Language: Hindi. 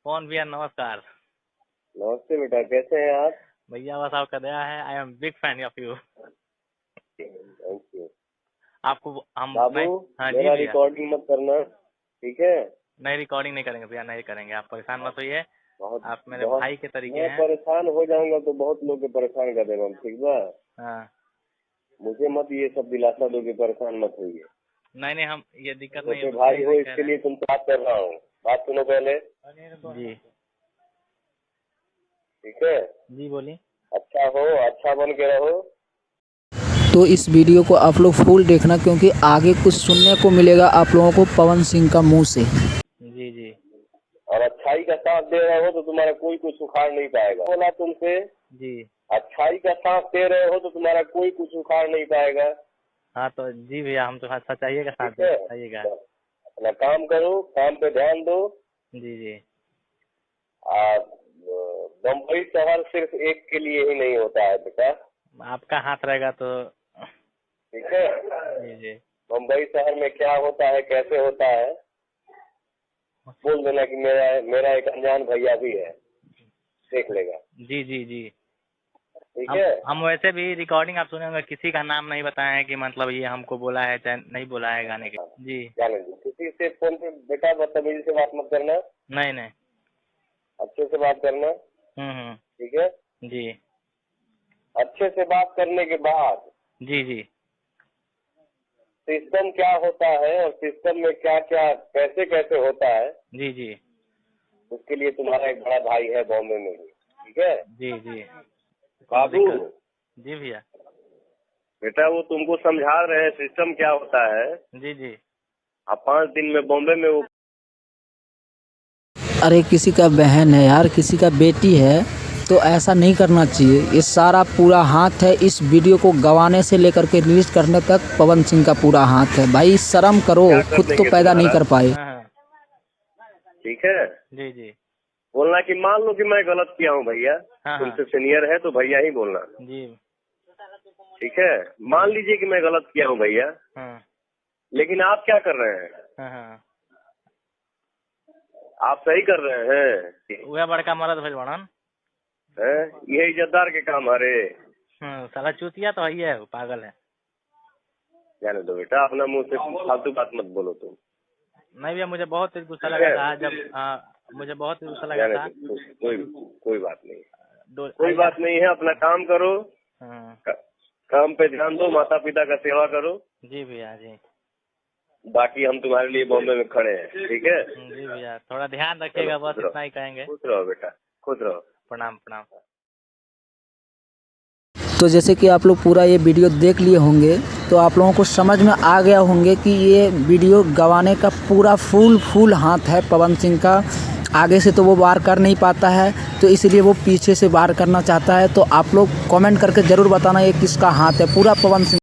कौन भैया, नमस्कार। नमस्ते बेटा, कैसे हैं आप? भैया बस आपका दया है। I am big fan of you. Thank you आपको हम बाबू। हाँ जी मेरा भैया। रिकॉर्डिंग मत करना, ठीक है? नहीं, रिकॉर्डिंग नहीं करेंगे भैया, नहीं करेंगे। आप परेशान मत होइए। बहुत आप मेरे बहुत भाई के तरीके मैं हैं। परेशान हो जाऊंगा तो बहुत लोग के परेशान कर देगा, ठीक बा? हाँ। मुझे मत ये सब दिलासा दो कि परेशान मत होइए। नहीं नहीं, हम ये दिक्कत नहीं छोटे है, भाई हो, नहीं कह इसके रहे लिए तुमसे बात कर रहा हूँ। बात सुनो पहले, हैं। जी ठीक है? जी बोलिए। अच्छा हो, अच्छा बन के रहो। तो इस वीडियो को आप लोग फुल देखना, क्योंकि आगे कुछ सुनने को मिलेगा आप लोगों को पवन सिंह का मुंह से। जी जी और अच्छाई का साथ दे रहे हो तो तुम्हारा कोई कुछ उखाड़ नहीं पाएगा। बोला तुमसे, जी। अच्छाई का साथ दे रहे हो तो तुम्हारा कोई कुछ उखाड़ नहीं पाएगा। हाँ तो जी भैया, हम तो सच्चाई का साथ ठीक है? बताइएगा। अपना काम करो, काम पे ध्यान दो। जी जी और बम्बई शहर सिर्फ एक के लिए ही नहीं होता है बेटा, आपका हाथ रहेगा तो। ठीक है? जी जी बम्बई शहर में क्या होता है, कैसे होता है, बोल देना कि मेरा एक अनजान भैया भी है, देख लेगा। जी जी जी। ठीक है? हम वैसे भी रिकॉर्डिंग आप सुने होंगे, किसी का नाम नहीं बताए हैं कि मतलब ये हमको बोला है चाहे नहीं बोला है गाने के। जी जाने दो, किसी से फोन पे बेटा बदतमीजी से बात मत करना, नहीं नहीं। अच्छे से बात करना, ठीक है? जी अच्छे से बात करने के बाद जी जी सिस्टम क्या होता है और सिस्टम में क्या क्या कैसे कैसे होता है, जी जी उसके लिए तुम्हारा एक बड़ा भाई है बॉम्बे में भी, ठीक है? जी जी बाबू, जी भैया। बेटा वो तुमको समझा रहे हैं सिस्टम क्या होता है। जी जी अब 5 दिन में बॉम्बे में वो अरे किसी का बहन है यार, किसी का बेटी है, तो ऐसा नहीं करना चाहिए। ये सारा पूरा हाथ है इस वीडियो को गवाने से लेकर के रिलीज करने तक पवन सिंह का पूरा हाथ है। भाई शर्म करो, खुद तो पैदा नहीं कर पाए। हाँ ठीक है? जी जी बोलना कि मान लो कि मैं गलत किया हूँ भैया, हाँ तुमसे सीनियर है तो भैया ही बोलना, जी ठीक है? मान लीजिए कि मैं गलत किया हूँ भैया, हाँ लेकिन आप क्या कर रहे हैं? हाँ। आप सही कर रहे हैं? वह बड़का मर्द भइल बड़न। हैं? ये इज्जतदार के काम हरे। साला चूतिया तो है, पागल है। जाने दो बेटा, अपना मुंह से फालतू बात मत बोलो तुम। नहीं भैया, मुझे बहुत तेज गुस्सा लगा था जब मुझे बहुत तेज गुस्सा लगा था। कोई बात नहीं, कोई बात नहीं है। अपना काम करो, काम पे ध्यान दो, माता पिता का सेवा करो। जी भैया जी। बाकी हम तुम्हारे लिए बॉम्बे में खड़े हैं, ठीक है? जी भैया, थोड़ा ध्यान रखिएगा, बस इतना ही कहेंगे। खुश रहो बेटा, खुश रहो। प्रणाम प्रणाम। तो जैसे कि आप लोग पूरा ये वीडियो देख लिए होंगे, तो आप लोगों को समझ में आ गया होंगे कि ये वीडियो गवाने का पूरा फुल हाथ है पवन सिंह का। आगे से तो वो वार कर नहीं पाता है, तो इसलिए वो पीछे से वार करना चाहता है। तो आप लोग कमेंट करके ज़रूर बताना ये किसका हाथ है। पूरा पवन सिंह